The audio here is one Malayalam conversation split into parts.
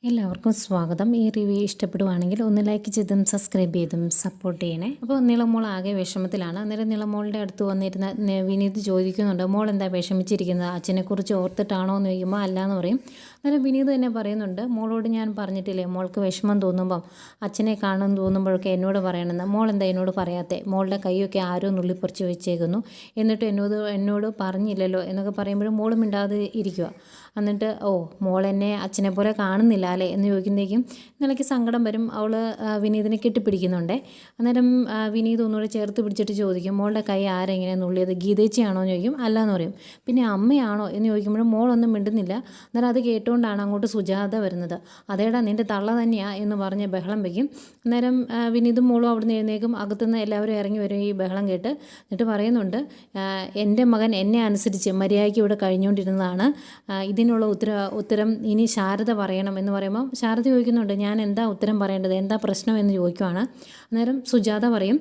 എല്ലാവർക്കും സ്വാഗതം. ഈ റിവ്യൂ ഇഷ്ടപ്പെടുവാണെങ്കിൽ ഒന്ന് ലൈക്ക് ചെയ്തും സബ്സ്ക്രൈബ് ചെയ്തും സപ്പോർട്ട് ചെയ്യണേ. അപ്പോൾ നിളമോൾ ആകെ വിഷമത്തിലാണ്. അന്നേരം നിളമോളുടെ അടുത്ത് വന്നിരുന്ന വിനീത് ചോദിക്കുന്നുണ്ട്, മോൾ എന്താ വിഷമിച്ചിരിക്കുന്നത്, അച്ഛനെക്കുറിച്ച് ഓർത്തിട്ടാണോ എന്ന് ചോദിക്കുമ്പോൾ അല്ല എന്ന് പറയും. അന്നേരം വിനീത് തന്നെ പറയുന്നുണ്ട്, മോളോട് ഞാൻ പറഞ്ഞിട്ടില്ലേ മോൾക്ക് വിഷമം തോന്നുമ്പം അച്ഛനെ കാണുമെന്ന് തോന്നുമ്പോഴൊക്കെ എന്നോട് പറയണമെന്ന്, മോൾ എന്താ എന്നോട് പറയാത്തേ, മോളുടെ കൈയൊക്കെ ആരോ നുള്ളിപ്പറിച്ച് വെച്ചേക്കുന്നു, എന്നിട്ട് എന്നോട് പറഞ്ഞില്ലല്ലോ എന്നൊക്കെ പറയുമ്പോഴും മോൾ മിണ്ടാതെ ഇരിക്കുക. എന്നിട്ട് മോൾ എന്നെ അച്ഛനെ പോലെ കാണുന്നില്ല അല്ലേ എന്ന് ചോദിക്കുമ്പോഴേക്കും നിലയ്ക്ക് സങ്കടം വരും. അവൾ വിനീതിനെ കെട്ടിപ്പിടിക്കുന്നുണ്ട്. അന്നേരം വിനീത് ഒന്നുകൂടെ ചേർത്ത് പിടിച്ചിട്ട് ചോദിക്കും, മോളുടെ കൈ ആരെങ്ങനെ നുള്ളിയത്, ഗീതേച്ചിയാണോ എന്ന് ചോദിക്കും. അല്ല എന്ന് പറയും. പിന്നെ അമ്മയാണോ എന്ന് ചോദിക്കുമ്പോഴും മോളൊന്നും മിണ്ടുന്നില്ല. അന്നേരം അത് കേട്ടുകൊണ്ടാണ് അങ്ങോട്ട് സുജാത വരുന്നത്. അതേടാ നിൻ്റെ തള്ള തന്നെയാ എന്ന് പറഞ്ഞ് ബഹളം വയ്ക്കും. അന്നേരം വിനീതും മോളും അവിടുന്ന് എഴുന്നേക്കും. അകത്തുനിന്ന് എല്ലാവരും ഇറങ്ങി വരും ഈ ബഹളം കേട്ട്. എന്നിട്ട് പറയുന്നുണ്ട്, എൻ്റെ മകൻ എന്നെ അനുസരിച്ച് മര്യാദയ്ക്ക് ഇവിടെ കഴിഞ്ഞുകൊണ്ടിരുന്നതാണ്, ഇതിനുള്ള ഉത്തരം ഇനി ശാരദ പറയണം എന്ന് പറയുമ്പോൾ ശാരദ ചോദിക്കുന്നുണ്ട്, ഞാൻ എന്താ ഉത്തരം പറയേണ്ടത്, എന്താ പ്രശ്നം എന്ന് ചോദിക്കുവാണ്. അന്നേരം സുജാത പറയും,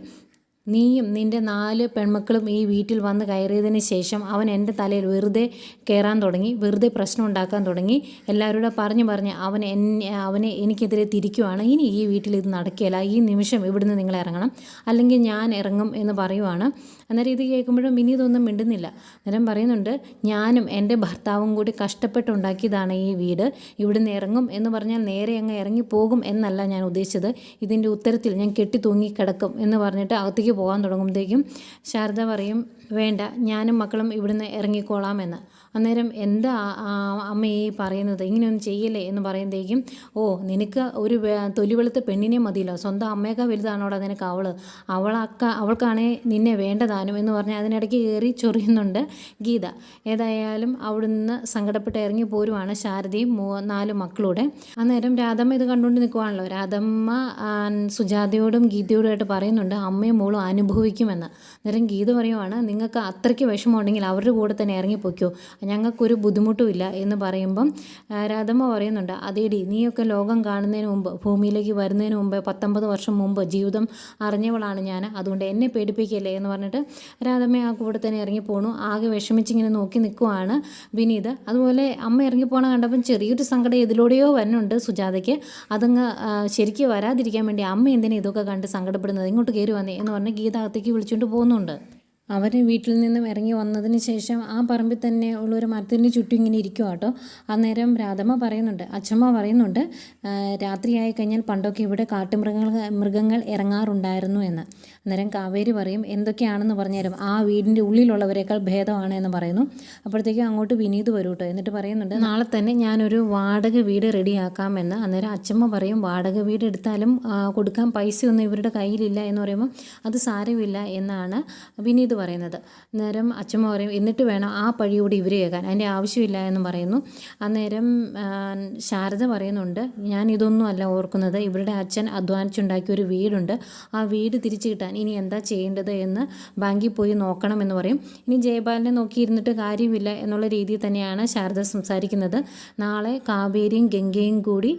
നീയും നിൻ്റെ 4 പെൺമക്കളും ഈ വീട്ടിൽ വന്ന് കയറിയതിന് ശേഷം അവൻ എൻ്റെ തലയിൽ വെറുതെ കയറാൻ തുടങ്ങി, വെറുതെ പ്രശ്നം ഉണ്ടാക്കാൻ തുടങ്ങി. എല്ലാവരോട് പറഞ്ഞ് അവനെ എനിക്കെതിരെ തിരിക്കുവാണ്. ഇനി ഈ വീട്ടിൽ ഇത് നടക്കുകയില്ല, ഈ നിമിഷം ഇവിടുന്ന് നിങ്ങൾ ഇറങ്ങണം, അല്ലെങ്കിൽ ഞാൻ ഇറങ്ങും എന്ന് പറയുവാണ്. അന്നേരം ഇത് കേൾക്കുമ്പോഴും വിനീതൊന്നും മിണ്ടുന്നില്ല. അന്നേരം പറയുന്നുണ്ട്, ഞാനും എൻ്റെ ഭർത്താവും കൂടി കഷ്ടപ്പെട്ടുണ്ടാക്കിയതാണ് ഈ വീട്, ഇവിടുന്ന് ഇറങ്ങും എന്ന് പറഞ്ഞാൽ നേരെ അങ്ങ് ഇറങ്ങിപ്പോകും എന്നല്ല ഞാൻ ഉദ്ദേശിച്ചത്, ഇതിൻ്റെ ഉത്തരത്തിൽ ഞാൻ കെട്ടി തൂങ്ങി കിടക്കും എന്ന് പറഞ്ഞിട്ട് അകത്തേക്ക് പോകാൻ തുടങ്ങുമ്പോഴത്തേക്കും ശാരദ പറയും, വേണ്ട ഞാനും മക്കളും ഇവിടുന്ന് ഇറങ്ങിക്കോളാം എന്ന്. അന്നേരം എന്താ അമ്മ ഈ പറയുന്നത്, ഇങ്ങനെയൊന്നും ചെയ്യല്ലേ എന്ന് പറയുമ്പോഴേക്കും, നിനക്ക് ഒരു തൊലിവെളുത്ത പെണ്ണിനെ മതിയല്ലോ, സ്വന്തം അമ്മയൊക്കെ വലുതാണോടാ നിനക്ക് അവൾക്കാണേ നിന്നെ വേണ്ടതാനും എന്ന് പറഞ്ഞാൽ അതിനിടയ്ക്ക് കയറി ചൊറിയുന്നുണ്ട് ഗീത. ഏതായാലും അവിടുന്ന് സങ്കടപ്പെട്ട് ഇറങ്ങി പോരുവാണ് ശാരദയും 4 മക്കളൂടെ. അന്നേരം രാധമ്മ ഇത് കണ്ടുകൊണ്ട് നിൽക്കുവാണല്ലോ. രാധമ്മ സുജാതയോടും ഗീതയോടുമായിട്ട് പറയുന്നുണ്ട്, അമ്മയും മോളും അനുഭവിക്കുമെന്ന്. അന്നേരം ഗീത പറയുവാണ്, നിങ്ങൾക്ക് അത്രയ്ക്ക് വിഷമമുണ്ടെങ്കിൽ അവരുടെ കൂടെ തന്നെ ഇറങ്ങിപ്പോയ്ക്കോ, ഞങ്ങൾക്കൊരു ബുദ്ധിമുട്ടുമില്ല എന്ന് പറയുമ്പം രാധമ്മ പറയുന്നുണ്ട്, അതേടി നീയൊക്കെ ലോകം കാണുന്നതിന് മുമ്പ്, ഭൂമിയിലേക്ക് വരുന്നതിന് മുമ്പ് 19 വർഷം മുമ്പ് ജീവിതം അറിഞ്ഞവളാണ് ഞാൻ, അതുകൊണ്ട് എന്നെ പേടിപ്പിക്കല്ലേ എന്ന് പറഞ്ഞിട്ട് രാധമ്മ ആ കൂടെ തന്നെ ഇറങ്ങിപ്പോണു. ആകെ വിഷമിച്ചിങ്ങനെ നോക്കി നിൽക്കുവാണ് വിനീത്. അതുപോലെ അമ്മ ഇറങ്ങിപ്പോണ കണ്ടപ്പം ചെറിയൊരു സങ്കടം ഇതിലൂടെയോ വരുന്നുണ്ട് സുജാതയ്ക്ക്. അതങ്ങ് ശരിക്കും വരാതിരിക്കാൻ വേണ്ടി അമ്മ എന്തിനാ ഇതൊക്കെ കണ്ട് സങ്കടപ്പെടുന്നത്, ഇങ്ങോട്ട് കയറി വന്നേ എന്ന് പറഞ്ഞ് ഗീത അകത്തേക്ക് വിളിച്ചുകൊണ്ട് പോകുന്നുണ്ട്. അവർ വീട്ടിൽ നിന്നും ഇറങ്ങി വന്നതിന് ശേഷം ആ പറമ്പിൽ തന്നെ ഉള്ളൊരു മരത്തിൻ്റെ ചുറ്റും ഇങ്ങനെ ഇരിക്കുക കേട്ടോ. അന്നേരം രാധമ്മ പറയുന്നുണ്ട്, അച്ഛമ്മ പറയുന്നുണ്ട്, രാത്രിയായി കഴിഞ്ഞാൽ പണ്ടൊക്കെ ഇവിടെ മൃഗങ്ങൾ ഇറങ്ങാറുണ്ടായിരുന്നു എന്ന്. അന്നേരം കാവേരി പറയും, എന്തൊക്കെയാണെന്ന് പറഞ്ഞുതരും, ആ വീടിൻ്റെ ഉള്ളിലുള്ളവരെക്കാൾ ഭേദമാണ് എന്ന് പറയുന്നു. അപ്പോഴത്തേക്കും അങ്ങോട്ട് വിനീത് വരും കേട്ടോ. എന്നിട്ട് പറയുന്നുണ്ട്, നാളെ തന്നെ ഞാനൊരു വാടക വീട് റെഡിയാക്കാമെന്ന്. അന്നേരം അച്ഛമ്മ പറയും, വാടക വീട് എടുത്താലും കൊടുക്കാൻ പൈസയൊന്നും ഇവരുടെ കയ്യിലില്ല എന്ന് പറയുമ്പം അത് സാരമില്ല എന്നാണ് വിനീത് പറയുന്നത്. അന്നേരം അച്ഛമ്മ പറയും, എന്നിട്ട് വേണം ആ പഴിയോട് ഇവർ കേൾക്കാൻ, അതിൻ്റെ ആവശ്യമില്ല എന്ന് പറയുന്നു. അന്നേരം ശാരദ പറയുന്നുണ്ട്, ഞാൻ ഇതൊന്നും അല്ല ഓർക്കുന്നത്, ഇവരുടെ അച്ഛൻ അധ്വാനിച്ചുണ്ടാക്കിയ ഒരു വീടുണ്ട്, ആ വീട് തിരിച്ചു കിട്ടാൻ ഇനി എന്താ ചെയ്യേണ്ടത് എന്ന് ബാങ്കിൽ പോയി നോക്കണമെന്ന് പറയും. ഇനി ജയപാലിനെ നോക്കിയിരുന്നിട്ട് കാര്യമില്ല എന്നുള്ള രീതിയിൽ തന്നെയാണ് ശാരദ സംസാരിക്കുന്നത്. നാളെ കാവേരിയും ഗംഗയും കൂടി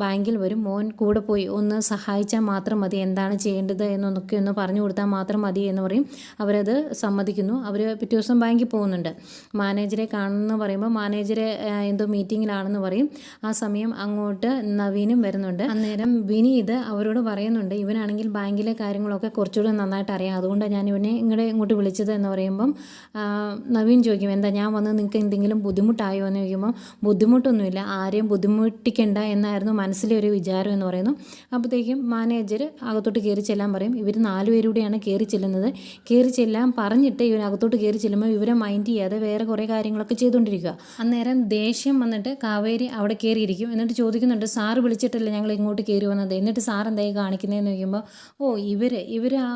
ബാങ്കിൽ വരും, മോൻ കൂടെ പോയി ഒന്ന് സഹായിച്ചാൽ മാത്രം മതി, എന്താണ് ചെയ്യേണ്ടത് എന്നൊക്കെ ഒന്ന് പറഞ്ഞു കൊടുത്താൽ മാത്രം മതി എന്ന് പറയും. അവരത് സമ്മതിക്കുന്നു. അവർ പിറ്റേ ദിവസം ബാങ്കിൽ പോകുന്നുണ്ട്. മാനേജറെ കാണുമെന്ന് പറയുമ്പോൾ മാനേജറെ എന്തോ മീറ്റിങ്ങിലാണെന്ന് പറയും. ആ സമയം അങ്ങോട്ട് നവീനും വരുന്നുണ്ട്. അന്നേരം വിനീത് അവരോട് പറയുന്നുണ്ട്, ഇവനാണെങ്കിൽ ബാങ്കിലെ കാര്യങ്ങളൊക്കെ കുറച്ചുകൂടി നന്നായിട്ട് അറിയാം, അതുകൊണ്ടാണ് ഞാൻ ഇവനെ ഇങ്ങോട്ട് വിളിച്ചത് എന്ന് പറയുമ്പം നവീൻ ചോദിക്കും, എന്താ ഞാൻ വന്ന് നിങ്ങൾക്ക് എന്തെങ്കിലും ബുദ്ധിമുട്ടായോ എന്ന് ചോദിക്കുമ്പോൾ ബുദ്ധിമുട്ടൊന്നുമില്ല, ആരെയും ബുദ്ധിമുട്ടിക്കണ്ട എന്നായിരുന്നു മനസ്സിലെ ഒരു വിചാരം എന്ന് പറയുന്നു. അപ്പോഴത്തേക്കും മാനേജർ അകത്തോട്ട് കയറി ചെല്ലാൻ പറയും. ഇവർ 4 പേരൂടെയാണ് കയറി ചെല്ലുന്നത്. കയറി ചെല്ലാൻ പറഞ്ഞിട്ട് ഇവനകത്തോട്ട് കയറി ചെല്ലുമ്പോൾ ഇവരെ മൈൻഡ് ചെയ്യാതെ വേറെ കുറേ കാര്യങ്ങളൊക്കെ ചെയ്തുകൊണ്ടിരിക്കുക. അന്നേരം ദേഷ്യം വന്നിട്ട് കാവേരി അവിടെ കയറിയിരിക്കും. എന്നിട്ട് ചോദിക്കുന്നുണ്ട്, സാറ് വിളിച്ചിട്ടല്ലേ ഞങ്ങൾ ഇങ്ങോട്ട് കയറി വന്നത്, എന്നിട്ട് സാർ എന്തായി കാണിക്കുന്നതെന്ന് ചോദിക്കുമ്പോൾ ഇവർ ആ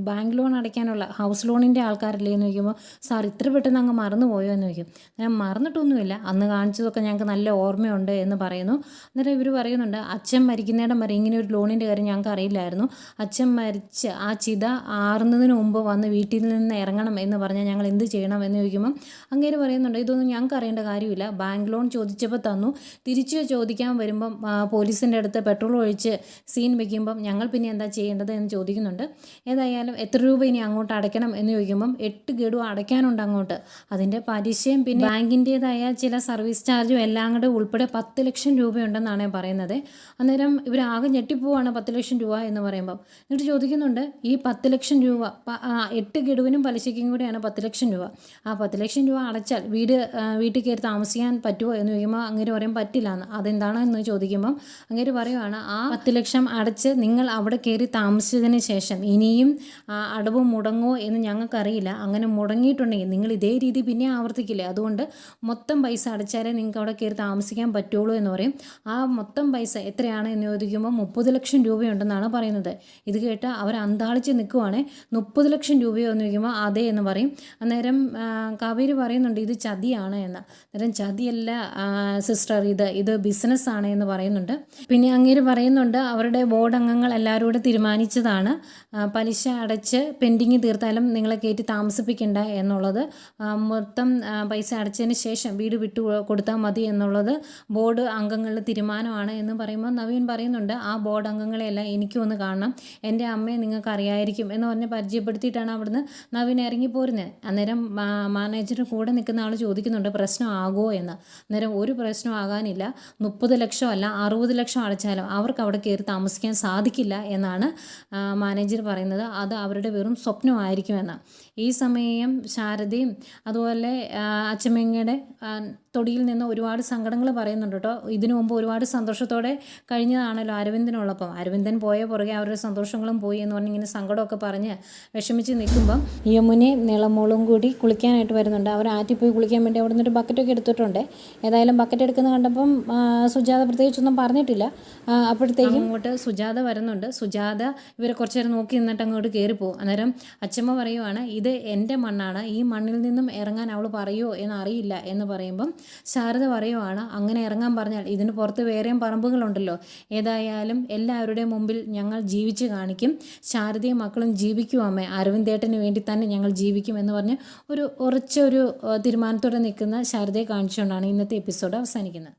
ബാങ്ക് ലോൺ അടയ്ക്കാനുള്ള ഹൗസ് ലോണിൻ്റെ ആൾക്കാരല്ലേ എന്ന് ചോദിക്കുമ്പോൾ സാർ ഇത്ര പെട്ടെന്ന് അങ്ങ് മറന്നുപോയോ എന്ന് ചോദിക്കും. ഞാൻ മറന്നിട്ടൊന്നുമില്ല, അന്ന് കാണിച്ചതൊക്കെ ഞങ്ങൾക്ക് നല്ല ഓർമ്മയുണ്ട് എന്ന് പറയുന്നു. അന്നേരം ഇവർ പറയുന്നുണ്ട്, അച്ഛൻ മരിക്കുന്നിടം വരെ ഇങ്ങനെ ഒരു ലോണിൻ്റെ കാര്യം ഞങ്ങൾക്ക് അറിയില്ലായിരുന്നു, അച്ഛൻ മരിച്ച് ആ ചിത ആർന്ന് എത്തുന്നതിന് മുമ്പ് വന്ന് വീട്ടിൽ നിന്ന് ഇറങ്ങണം എന്ന് പറഞ്ഞാൽ ഞങ്ങൾ എന്ത് ചെയ്യണം എന്ന് ചോദിക്കുമ്പം അങ്ങേര് പറയുന്നുണ്ട്, ഇതൊന്നും ഞങ്ങൾക്ക് അറിയേണ്ട കാര്യമില്ല, ബാങ്ക് ലോൺ ചോദിച്ചപ്പോൾ തന്നു, തിരിച്ച് ചോദിക്കാൻ വരുമ്പം പോലീസിൻ്റെ അടുത്ത് പെട്രോൾ ഒഴിച്ച് സീൻ വെക്കുമ്പം ഞങ്ങൾ പിന്നെ എന്താ ചെയ്യേണ്ടത് എന്ന് ചോദിക്കുന്നുണ്ട്. ഏതായാലും എത്ര രൂപ ഇനി അങ്ങോട്ട് അടയ്ക്കണം എന്ന് ചോദിക്കുമ്പം 8 ഗഡു അടയ്ക്കാനുണ്ട് അങ്ങോട്ട്. അതിൻ്റെ പലിശയും പിന്നെ ബാങ്കിൻ്റേതായ ചില സർവീസ് ചാർജും എല്ലാം കൂടെ ഉൾപ്പെടെ 10 ലക്ഷം രൂപയുണ്ടെന്നാണ് പറയുന്നത്. അന്നേരം ഇവരാകെ ഞെട്ടിപ്പോവാണ് 10 ലക്ഷം രൂപ എന്ന് പറയുമ്പം. എന്നിട്ട് ചോദിക്കുന്നുണ്ട്, ഈ 10 ലക്ഷം രൂപ 8 ഗഡുവിനും പലിശയ്ക്കും കൂടെയാണ് 10 ലക്ഷം രൂപ. ആ 10 ലക്ഷം രൂപ അടച്ചാൽ വീട്ടിൽ കയറി താമസിക്കാൻ പറ്റുമോ എന്ന് ചോദിക്കുമ്പോൾ അങ്ങേര് പറയും പറ്റില്ല എന്ന്. അതെന്താണോ എന്ന് ചോദിക്കുമ്പം അങ്ങേര് പറയുവാണ്, ആ 10 ലക്ഷം അടച്ച് നിങ്ങൾ അവിടെ കയറി താമസിച്ചതിന് ശേഷം ഇനിയും അടവ് മുടങ്ങുമോ എന്ന് ഞങ്ങൾക്കറിയില്ല. അങ്ങനെ മുടങ്ങിയിട്ടുണ്ടെങ്കിൽ നിങ്ങൾ ഇതേ രീതി പിന്നെ ആവർത്തിക്കില്ലേ, അതുകൊണ്ട് മൊത്തം പൈസ അടച്ചാലേ നിങ്ങൾക്ക് അവിടെ കയറി താമസിക്കാൻ പറ്റുള്ളൂ എന്ന് പറയും. ആ മൊത്തം പൈസ എത്രയാണ് എന്ന് ചോദിക്കുമ്പോൾ 30 ലക്ഷം രൂപയുണ്ടെന്നാണ് പറയുന്നത്. ഇത് കേട്ട് അവർ അന്താളിച്ച് നിൽക്കുവാണ്. 30 ലക്ഷം രൂപയോ എന്ന് ചോദിക്കുമ്പോൾ അതെ എന്ന് പറയും. അന്നേരം കാവേരി പറയുന്നുണ്ട്, ഇത് ചതിയാണ് എന്ന്. അന്നേരം ചതിയല്ല സിസ്റ്റർ, ഇത് ബിസിനസ്സാണ് എന്ന് പറയുന്നുണ്ട്. പിന്നെ അങ്ങേര് പറയുന്നുണ്ട്, അവരുടെ ബോർഡ് അംഗങ്ങൾ എല്ലാവരും കൂടെ തീരുമാനിച്ചതാണ് പലിശ അടച്ച് പെൻഡിങ് തീർത്താലും നിങ്ങളെ കയറ്റി താമസിപ്പിക്കേണ്ട എന്നുള്ളത്. മൊത്തം പൈസ അടച്ചതിന് ശേഷം വീട് വിട്ടു കൊടുത്താൽ മതി എന്നുള്ളത് ബോർഡ് അംഗങ്ങളുടെ തീരുമാനമാണ് എന്ന് പറയുമ്പോൾ നവീൻ പറയുന്നുണ്ട്, ആ ബോർഡ് അംഗങ്ങളെയെല്ലാം എനിക്കും ഒന്ന് കാണണം, എൻ്റെ അമ്മയെ നിങ്ങൾക്ക് അറിയായിരിക്കും എന്ന് പറഞ്ഞ് പരിചയപ്പെടുത്തിയിട്ടാണ് അവിടുന്ന് നവീൻ ഇറങ്ങിപ്പോരുന്നത്. അന്നേരം മാനേജർ കൂടെ നിൽക്കുന്ന ആൾ ചോദിക്കുന്നുണ്ട്, പ്രശ്നമാകുമോ എന്ന്. അന്നേരം ഒരു പ്രശ്നം ആകാനില്ല, 30 ലക്ഷം അല്ല 60 ലക്ഷം അടച്ചാലും അവർക്ക് അവിടെ കയറി താമസിക്കാൻ സാധിക്കില്ല എന്നാണ് മാനേജർ പറയുന്നത്. അത് അവരുടെ വെറും സ്വപ്നമായിരിക്കുമെന്ന്. ഈ സമയം ശാരദയും അതുപോലെ അച്ചമ്മയുടെ തൊടിയിൽ നിന്ന് ഒരുപാട് സങ്കടങ്ങൾ പറയുന്നുണ്ട് കേട്ടോ. ഇതിനു മുമ്പ് ഒരുപാട് സന്തോഷത്തോടെ കഴിഞ്ഞതാണല്ലോ അരവിന്ദനുള്ളപ്പം. അരവിന്ദൻ പോയ പുറകെ അവരുടെ സന്തോഷങ്ങളും പോയി എന്ന് പറഞ്ഞ് ഇങ്ങനെ സങ്കടമൊക്കെ പറഞ്ഞ് വിഷമിച്ച് നിൽക്കുമ്പം യമുനയും നീളമോളും കൂടി കുളിക്കാനായിട്ട് വരുന്നുണ്ട്. അവർ ആറ്റിൽ പോയി കുളിക്കാൻ വേണ്ടി അവിടെ നിന്നൊരു ബക്കറ്റൊക്കെ എടുത്തിട്ടുണ്ട്. ഏതായാലും ബക്കറ്റ് എടുക്കുന്ന കണ്ടപ്പം സുജാത പ്രത്യേകിച്ചൊന്നും പറഞ്ഞിട്ടില്ല. അപ്പോഴത്തേക്കും അങ്ങോട്ട് സുജാത വരുന്നുണ്ട്. സുജാത ഇവരെ കുറച്ച് നേരം നോക്കി നിന്നിട്ട് അങ്ങോട്ട് കയറിപ്പോവും. അന്നേരം അച്ചമ്മ പറയുവാണ്, ഇത് എൻ്റെ മണ്ണാണ്, ഈ മണ്ണിൽ നിന്നും ഇറങ്ങാൻ അവൾ പറയുമോ എന്നറിയില്ല എന്ന് പറയുമ്പം ശാരദ പറയുവാണ്, അങ്ങനെ ഇറങ്ങാൻ പറഞ്ഞാൽ ഇതിന് പുറത്ത് വേറെയും പറമ്പുകളുണ്ടല്ലോ, ഏതായാലും എല്ലാവരുടെയും മുമ്പിൽ ഞങ്ങൾ ജീവിച്ച് കാണിക്കും, ശാരദയും മക്കളും ജീവിക്കും അമ്മേ, അരവിന്ദേട്ടന് വേണ്ടി തന്നെ ഞങ്ങൾ ജീവിക്കും എന്ന് പറഞ്ഞ് ഉറച്ചൊരു തീരുമാനത്തോടെ നിൽക്കുന്ന ശാരദയെ കാണിച്ചുകൊണ്ടാണ് ഇന്നത്തെ എപ്പിസോഡ് അവസാനിക്കുന്നത്.